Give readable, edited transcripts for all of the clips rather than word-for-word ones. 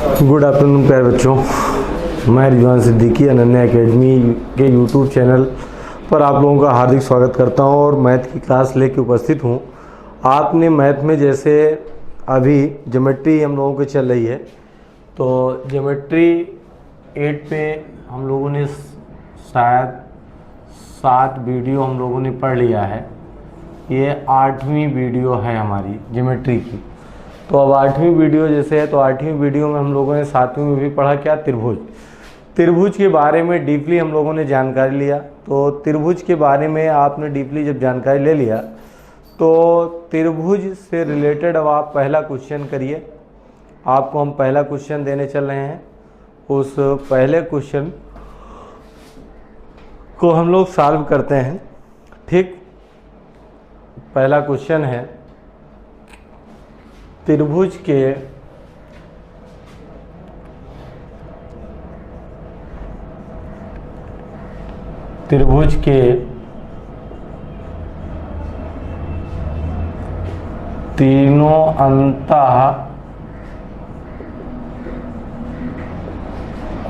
Good afternoon प्यारे बच्चों, मैं रिजवान सिद्दीकी अनन्या एकेडमी के यूट्यूब चैनल पर आप लोगों का हार्दिक स्वागत करता हूं और मैथ की क्लास लेके उपस्थित हूं। आपने मैथ में जैसे अभी ज्योमेट्री हम लोगों की चल रही है, तो ज्योमेट्री 8 पे हम लोगों ने शायद 7 वीडियो हम लोगों ने पढ़ लिया है। ये 8वीं वीडियो है हमारी ज्योमेट्री की। तो अब 8वीं वीडियो जैसे है, तो 8वीं वीडियो में हम लोगों ने 7वीं में भी पढ़ा क्या, त्रिभुज के बारे में डीपली हम लोगों ने जानकारी लिया। तो त्रिभुज के बारे में आपने डीपली जब जानकारी ले लिया तो त्रिभुज से रिलेटेड अब आप पहला क्वेश्चन करिए। आपको हम पहला क्वेश्चन देने चल रहे हैं। उस पहले क्वेश्चन को हम लोग सॉल्व करते हैं। ठीक, पहला क्वेश्चन है त्रिभुज के तीनों अंतः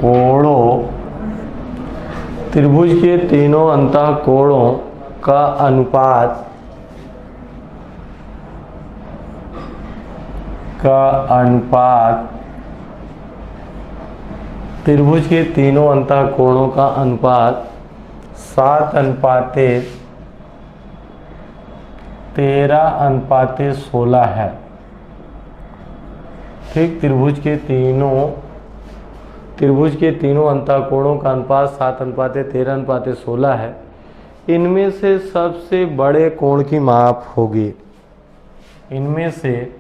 कोणों त्रिभुज के तीनों अंतः कोणों का अनुपात त्रिभुज के तीनों अंतः कोणों का अनुपात 7:13:16 है। ठीक, त्रिभुज के तीनों अंतः कोणों का अनुपात 7:13:16 है। इनमें से सबसे बड़े कोण की माप होगी। इनमें से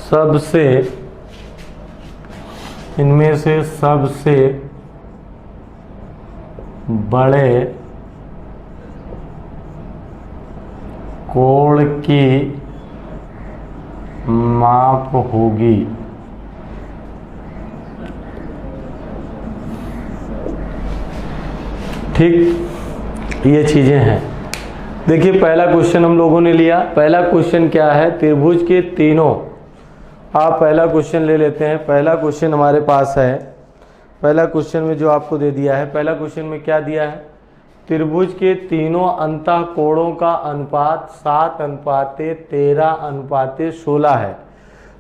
सबसे बड़े कोण की माप होगी। ठीक, ये चीजें हैं। देखिए, पहला क्वेश्चन हम लोगों ने लिया। पहला क्वेश्चन क्या है, त्रिभुज के तीनों, आप पहला क्वेश्चन ले लेते हैं। पहला क्वेश्चन हमारे पास है, पहला क्वेश्चन में जो आपको दे दिया है, पहला क्वेश्चन में क्या दिया है, त्रिभुज के तीनों अंतः कोणों का अनुपात 7:13:16 है।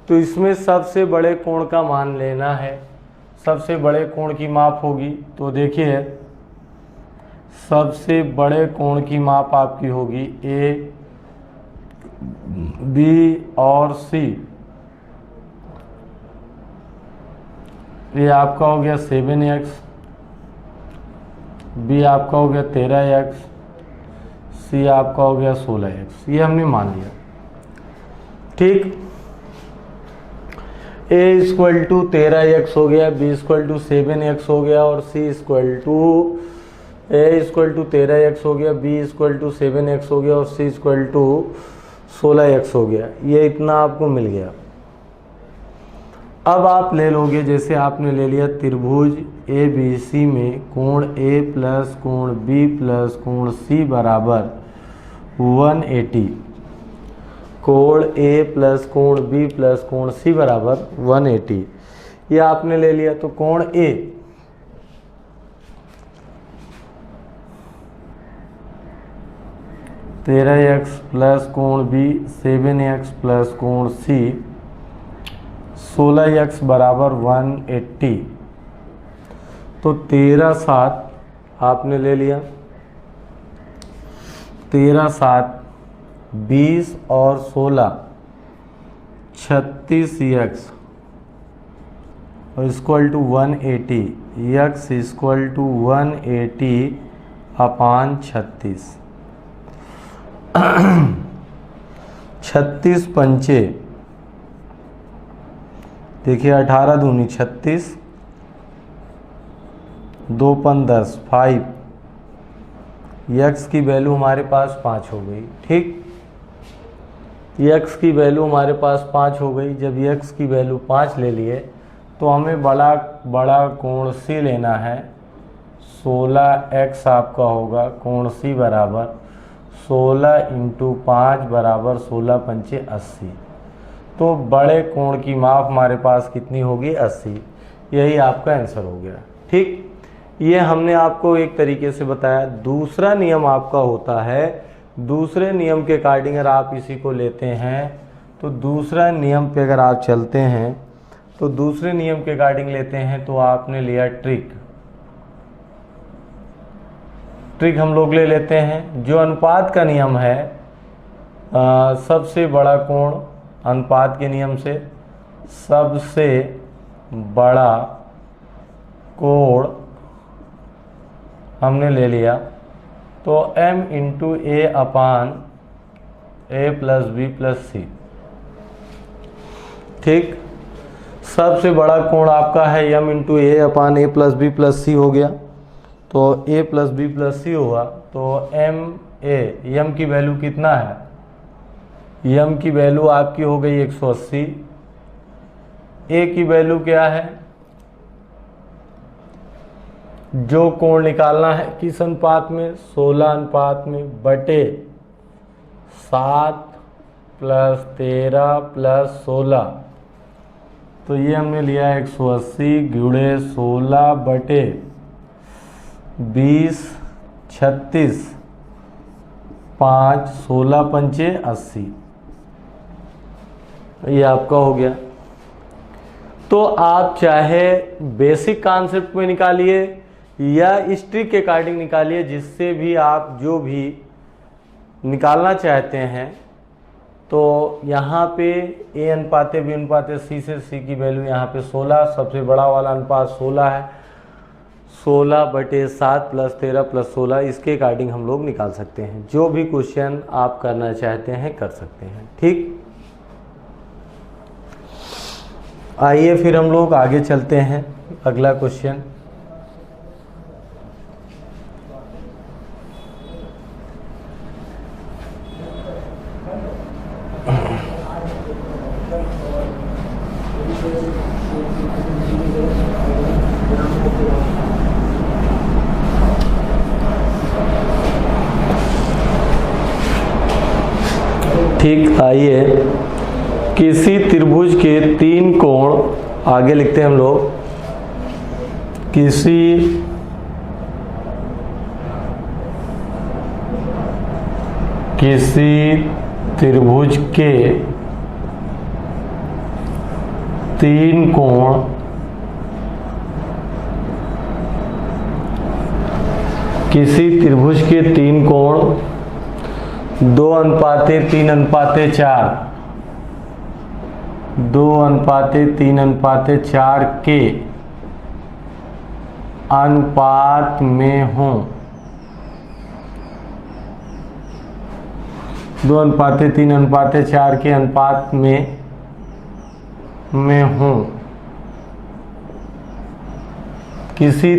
तो इसमें सबसे बड़े कोण का मान लेना है, सबसे बड़े कोण की माप होगी। तो देखिए, सबसे बड़े कोण की माप आपकी होगी ए, बी और सी। ये आपका हो गया 7x, बी आपका हो गया 13x, सी आपका हो गया 16x। ये हमने मान लिया। ठीक, a = 13x हो गया, b = 7x हो गया और a = 13x हो गया, b = 7x हो गया और c = 16x हो गया। ये इतना आपको मिल गया। अब आप ले लोगे, जैसे आपने ले लिया त्रिभुज ABC में कोण A प्लस कोण B प्लस कोण C बराबर 180। कोण A प्लस कोण B प्लस कोण C बराबर 180, ये आपने ले लिया। तो कोण A 13x प्लस कोण B 7x प्लस कोण C 16x बराबर 180। तो 13×7 आपने ले लिया, 13×7 20 और 16 36x और = 180, x = 180/36। 36 पंचे, देखिए 18 दूनी 36, 2 पन 10, 5। x की वैल्यू हमारे पास 5 हो गई। ठीक, x की वैल्यू हमारे पास 5 हो गई। जब x की वैल्यू 5 ले लिए तो हमें बड़ा कोण C लेना है। 16x आपका होगा, कोण C बराबर 16 × 5 बराबर 16 पंचे 80। तो बड़े कोण की माप हमारे पास कितनी होगी? 80। यही आपका आंसर हो गया। ठीक, ये हमने आपको एक तरीके से बताया। दूसरा नियम आपका होता है, दूसरे नियम के अकॉर्डिंग अगर आप इसी को लेते हैं तो दूसरा नियम पे अगर आप चलते हैं तो दूसरे नियम के अकॉर्डिंग लेते हैं तो आपने लिया ट्रिक हम लोग ले लेते हैं। जो अनुपात का नियम है, सबसे बड़ा कोण अनुपात के नियम से सबसे बड़ा कोण हमने ले लिया, तो m × a/a + b + c। ठीक, सबसे बड़ा कोण आपका है m × a/a + b + c हो गया। तो a + b + c हुआ, तो m की वैल्यू कितना है? m की वैल्यू आपकी हो गई 180। a की वैल्यू क्या है? जो कोण निकालना है किस अनुपात में? 16 अनुपात में, बटे 7 + 13 + 16। तो ये हमने लिया 180 × 16 बटे 20 36 5 16 पंचे 80। ये आपका हो गया। तो आप चाहे बेसिक कॉन्सेप्ट में निकालिए या इस ट्रिक के अकॉर्डिंग निकालिए, जिससे भी आप जो भी निकालना चाहते हैं। तो यहाँ पे a अनुपाते b अनुपाते c से c की वैल्यू यहाँ पे 16, सबसे बड़ा वाला अनुपात 16 है। 16 बटे 7 + 13 + 16, इसके अकॉर्डिंग हम लोग निकाल सकते हैं। जो भी क्वेश्चन आप करना चाहते हैं कर सकते हैं। ठीक, आइए फिर हम लोग आगे चलते हैं। अगला क्वेश्चन, ठीक, आइए किसी त्रिभुज के 3 कोण, आगे लिखते हैं हम लोग, किसी त्रिभुज के 3 कोण किसी त्रिभुज के 3 कोण 2:3:4 2:3:4 के अनुपात में हों। 2:3:4 के अनुपात में हों। किसी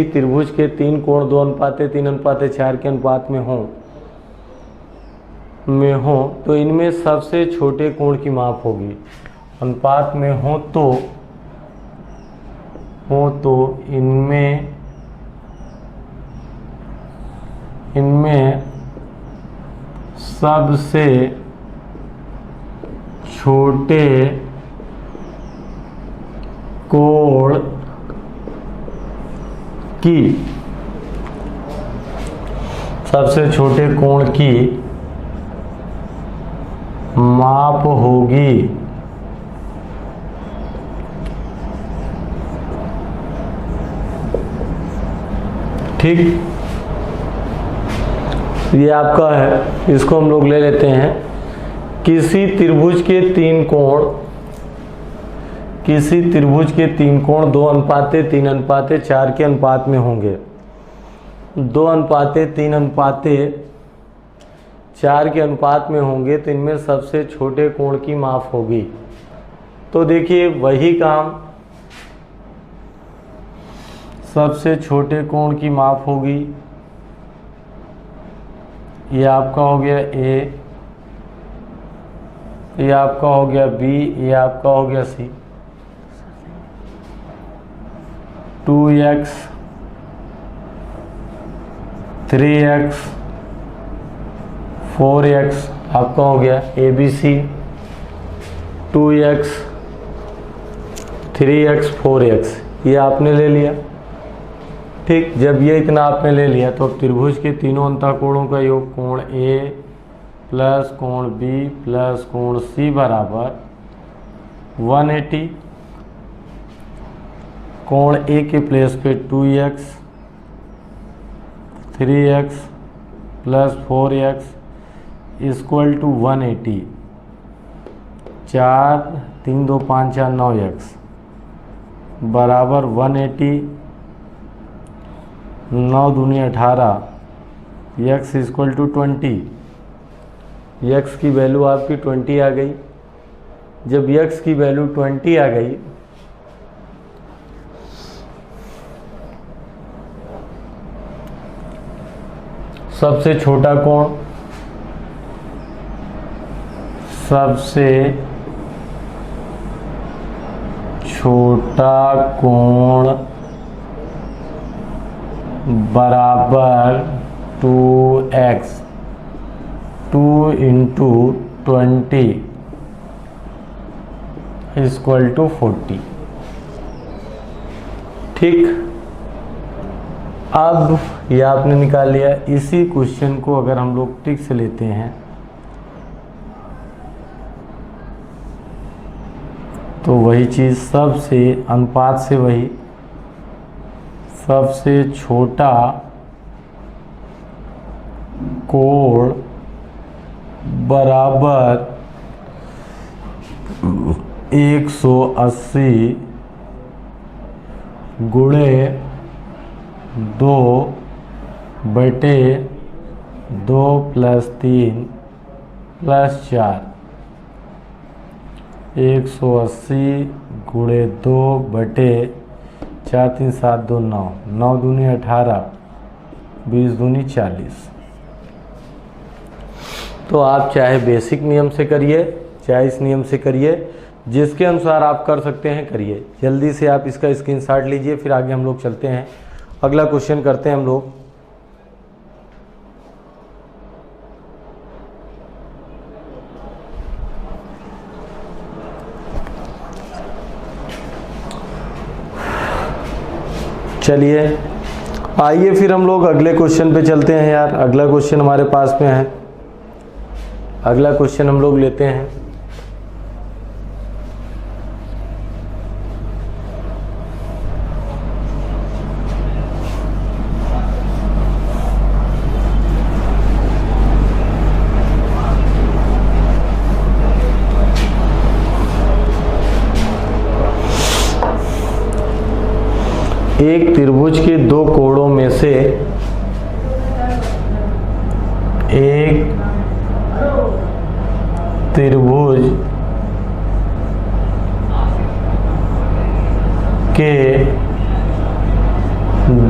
त्रिभुज के 3 कोण 2:3:4 के अनुपात में हो, तो इनमें सबसे छोटे कोण की माप होगी। अनुपात में हो तो इनमें सबसे छोटे कोण की माप होगी। ठीक, ये आपका है, इसको हम लोग ले लेते हैं। किसी त्रिभुज के 3 कोण 2:3:4 के अनुपात में होंगे। 2:3:4 के अनुपात में होंगे, तो इनमें सबसे छोटे कोण की माप होगी। तो देखिए वही काम, सबसे छोटे कोण की माप होगी। ये आपका हो गया A, ये आपका हो गया B, ये आपका हो गया C। 2x 3x 4x आपका हो गया, ABC 2x 3x 4x ये आपने ले लिया। ठीक, जब ये इतना आपने ले लिया तो अब त्रिभुज के तीनों अंतःकोणों का योग कोण A प्लस कोण B प्लस कोण C बराबर 180। कोण A के प्लेस पे 2x 3x plus 4x equal to 180। 4 3 2 5 4 9x बराबर 180। 9 दूनी 18 x इक्वल टू 20। x की वैल्यू आपकी 20 आ गई। जब x की वैल्यू 20 आ गई सबसे छोटा कोण, सबसे छोटा कोण बराबर 2x 2 इंटू 20 इक्वल टू 40। ठीक, अब ये आपने निकाल लिया। इसी क्वेश्चन को अगर हम लोग टिक से लेते हैं तो वही चीज़ सबसे अनुपात से वही सबसे छोटा कोण बराबर 180 गुणे 2 बटे 2 प्लस 3 प्लस 4। 180 गुणे 2 बटे 4 3 7 2 9 9 दूनी 18 20 दूनी 40। तो आप चाहे बेसिक नियम से करिए चाहे इस नियम से करिए, जिसके अनुसार आप कर सकते हैं करिए। जल्दी से आप इसका स्क्रीनशॉट लीजिए, फिर आगे हम लोग चलते हैं। अगला क्वेश्चन करते हैं हम लोग। चलिए आइए फिर हम लोग अगले क्वेश्चन पे चलते हैं यार। अगला क्वेश्चन हमारे पास में है, अगला क्वेश्चन हम लोग लेते हैं। एक त्रिभुज के दो कोणों में से एक त्रिभुज के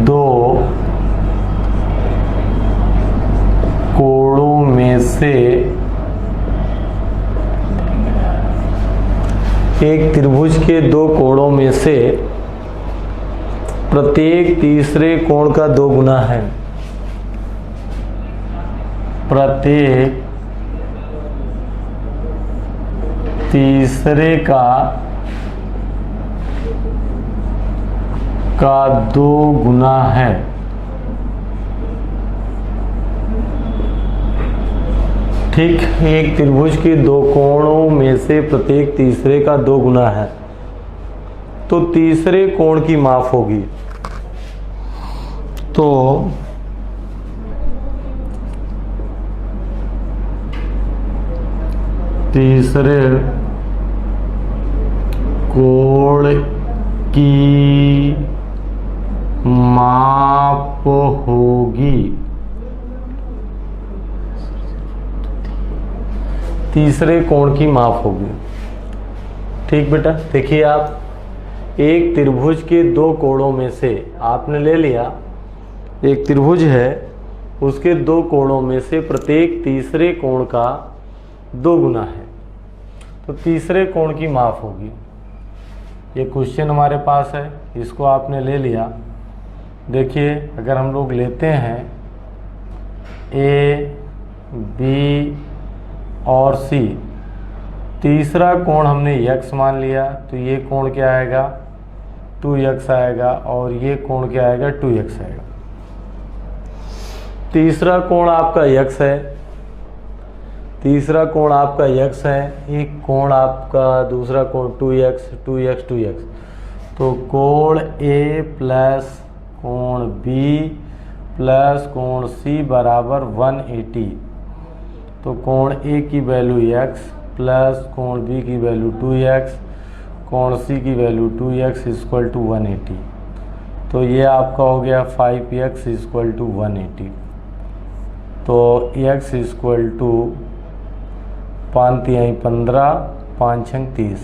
दो कोणों में से एक त्रिभुज के दो कोणों में से प्रत्येक तीसरे कोण का 2 गुना है। प्रत्येक तीसरे का 2 गुना है। ठीक, एक त्रिभुज के दो कोणों में से प्रत्येक तीसरे का 2 गुना है, तो तीसरे कोण की माप होगी। तो तीसरे कोण की माप होगी। तीसरे कोण की माप होगी। ठीक बेटा, देखिए आप, एक त्रिभुज के दो कोणों में से आपने ले लिया, एक त्रिभुज है उसके दो कोणों में से प्रत्येक तीसरे कोण का 2 गुना है, तो तीसरे कोण की माप होगी। ये क्वेश्चन हमारे पास है, इसको आपने ले लिया। देखिए अगर हम लोग लेते हैं A बी और सी, तीसरा कोण हमने x मान लिया, तो ये कोण क्या आएगा 2x आएगा, और ये कोण क्या आएगा 2x आएगा। तीसरा कोण आपका x है, तीसरा कोण आपका x है, एक कोण आपका दूसरा कोण 2x 2x 2x, तो कोण A प्लस कोण B प्लस कोण C बराबर 180। तो कोण A की वैल्यू x प्लस कोण B की वैल्यू 2x, कोण C की वैल्यू 2x इक्वल टू 180। तो ये आपका हो गया 5x इक्वल टू 180। तो x इक्वल टू 5 तिहाई 15 5 छंग 30,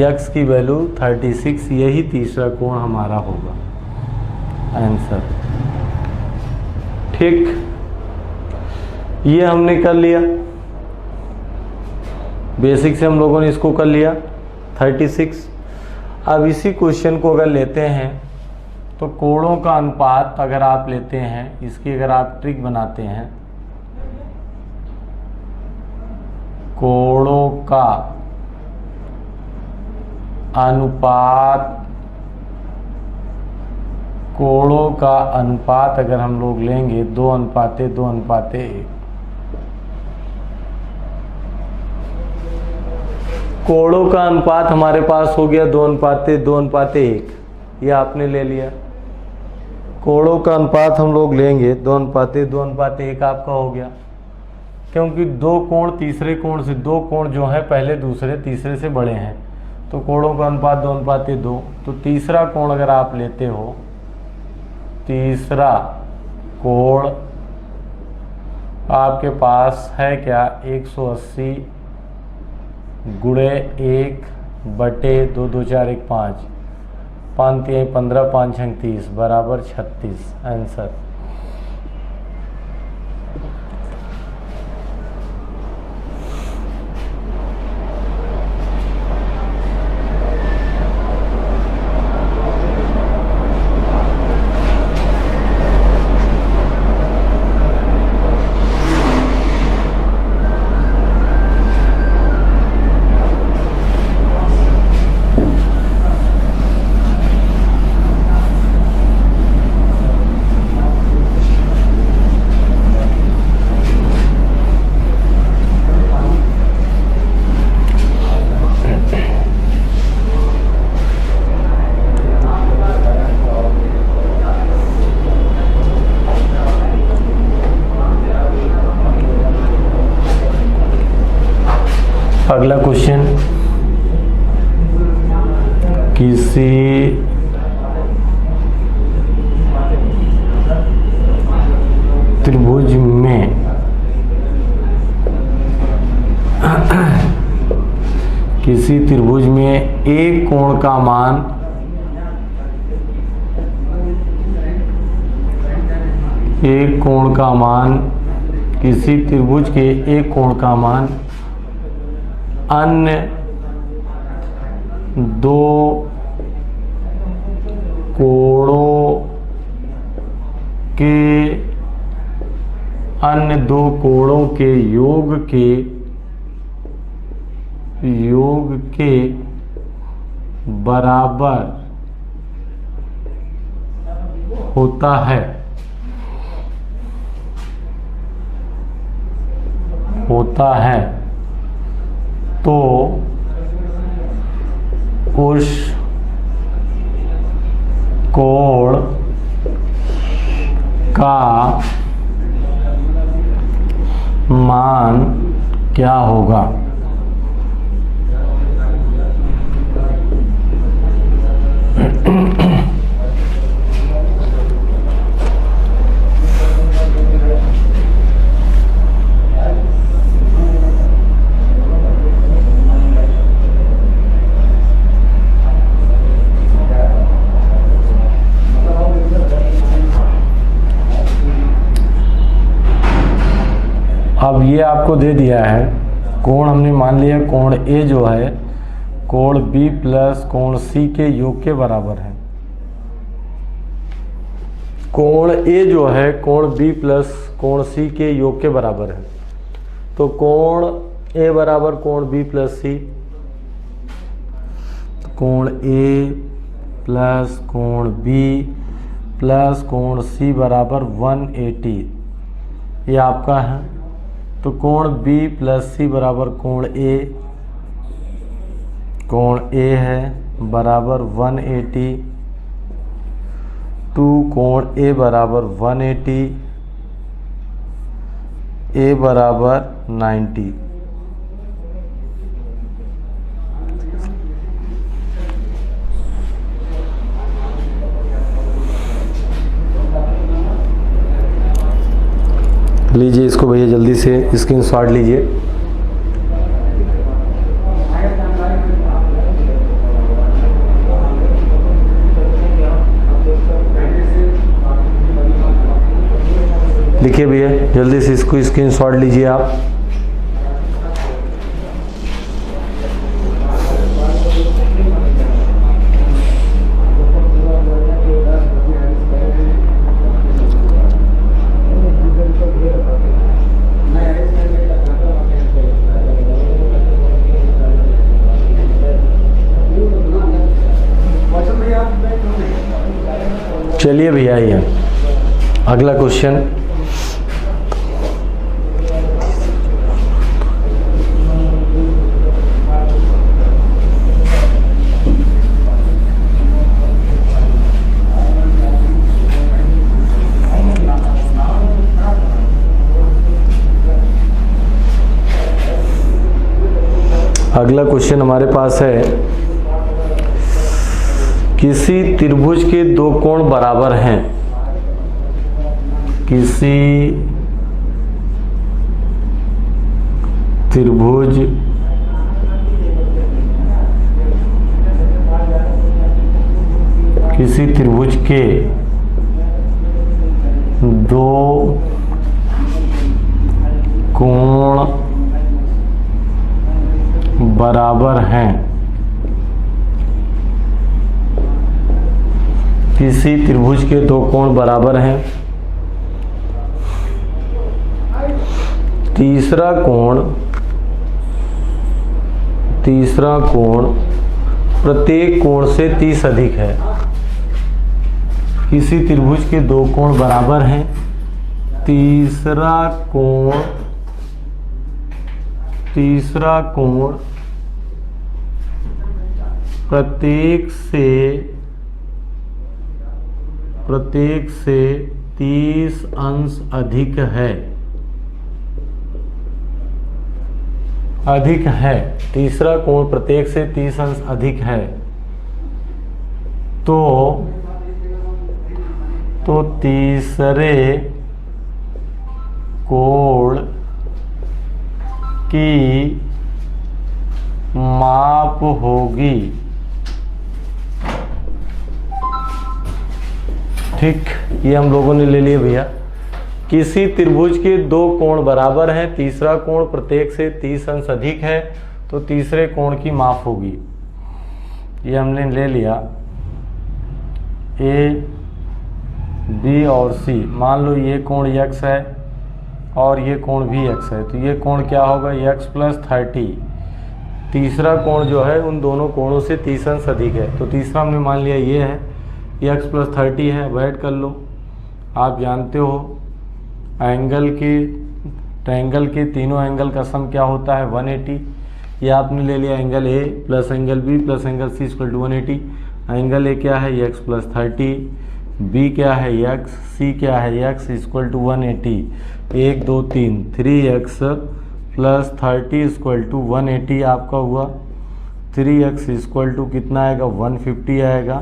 x की वैल्यू 36। यही तीसरा कोण हमारा होगा आंसर। ठीक, ये हमने कर लिया, बेसिक से हम लोगों ने इसको कर लिया 36। अब इसी क्वेश्चन को अगर लेते हैं तो कोणों का अनुपात अगर आप लेते हैं, इसकी अगर आप ट्रिक बनाते हैं, कोणों का अनुपात, कोणों का अनुपात अगर हम लोग लेंगे 2:2:1, कोणों का अनुपात हमारे पास हो गया 2:2:1, ये आपने ले लिया। कोणों का अनुपात हम लोग लेंगे 2:2:1 आपका हो गया, क्योंकि दो कोण तीसरे कोण से, दो कोण जो है पहले दूसरे तीसरे से बड़े हैं, तो कोणों का अनुपात 2:2। तो तीसरा कोण अगर आप लेते हो, तीसरा कोण आपके पास है क्या 180 गुणे 1/2, 2 4 1 5, 5 3 15 5 6 30 बराबर 36 आंसर। अगला क्वेश्चन, किसी त्रिभुज में किसी त्रिभुज में एक कोण का मान किसी त्रिभुज के एक कोण का मान अन्य दो कोणों के योग के बराबर होता है, तो उस कोण का मान क्या होगा। अब ये आपको दे दिया है कोण, हमने मान लिया कोण ए जो है कोण बी प्लस कोण सी के योग के बराबर है। कोण ए जो है कोण बी प्लस कोण सी के योग के बराबर है। तो कोण ए बराबर कोण बी प्लस सी, कोण ए प्लस कोण बी प्लस कोण सी बराबर 180, ये आपका है। तो कोण बी प्लस सी बराबर कोण ए है बराबर 180 टू कोण ए बराबर 180, ए बराबर 90। लीजिए इसको भैया जल्दी से स्क्रीनशॉट लीजिए। लिखिए भैया जल्दी से इसको स्क्रीनशॉट लीजिए आप। चलिए भैया ये अगला क्वेश्चन, अगला क्वेश्चन हमारे पास है, किसी त्रिभुज के दो कोण बराबर हैं, किसी त्रिभुज के दो कोण बराबर हैं, किसी त्रिभुज के दो कोण बराबर हैं, तीसरा कोण प्रत्येक कोण से 30 अधिक है। किसी त्रिभुज के दो कोण बराबर हैं, तीसरा कोण प्रत्येक से 30 अंश अधिक है, तीसरा कोण प्रत्येक से 30 अंश अधिक है। तो तीसरे कोण की माप होगी, ठीक, ये हम लोगों ने ले लिए भैया। किसी त्रिभुज के दो कोण बराबर हैं, तीसरा कोण प्रत्येक से 30 अंश अधिक है, तो तीसरे कोण की माप होगी, ये हमने ले लिया। ए बी और सी, मान लो ये कोण x है और ये कोण भी x है, तो ये कोण क्या होगा x प्लस 30। तीसरा कोण जो है उन दोनों कोणों से 30 अंश अधिक है, तो तीसरा हमने मान लिया ये है, ये x प्लस 30 है, ऐड कर लो। आप जानते हो ट्रायंगल के तीनों एंगल का सम क्या होता है 180। ये आपने ले लिया angle A plus angle B plus angle C equal to 180। Angle A क्या है x प्लस 30, बी क्या है x, सी क्या है x equal to 180। 1 2 3 3x plus 30 equal to 180 आपका हुआ। 3x इक्वल टू कितना आएगा 150 आएगा,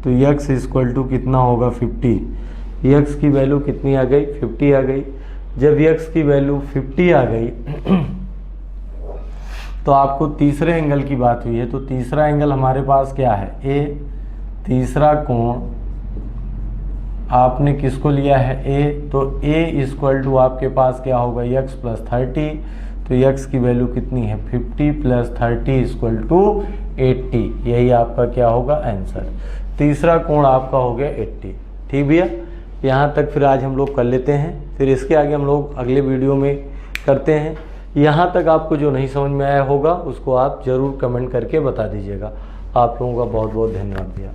तो x इक्वल टू कितना होगा 50। x की वैल्यू कितनी आ गई 50 आ गई। जब x की वैल्यू 50 आ गई तो आपको तीसरे एंगल की बात हुई है, तो तीसरा एंगल हमारे पास क्या है a। तीसरा कोण आपने किसको लिया है a, तो a इक्वल टू आपके पास क्या होगा x प्लस 30, तो x की वैल्यू कितनी है 50 प्लस 30 इक्वल टू 80। यही आपका क्या होगा आंसर। तीसरा कोण आपका हो गया 80। ठीक भैया, यहाँ तक फिर आज हम लोग कर लेते हैं, फिर इसके आगे हम लोग अगले वीडियो में करते हैं। यहाँ तक आपको जो नहीं समझ में आया होगा उसको आप ज़रूर कमेंट करके बता दीजिएगा। आप लोगों का बहुत बहुत धन्यवाद भैया।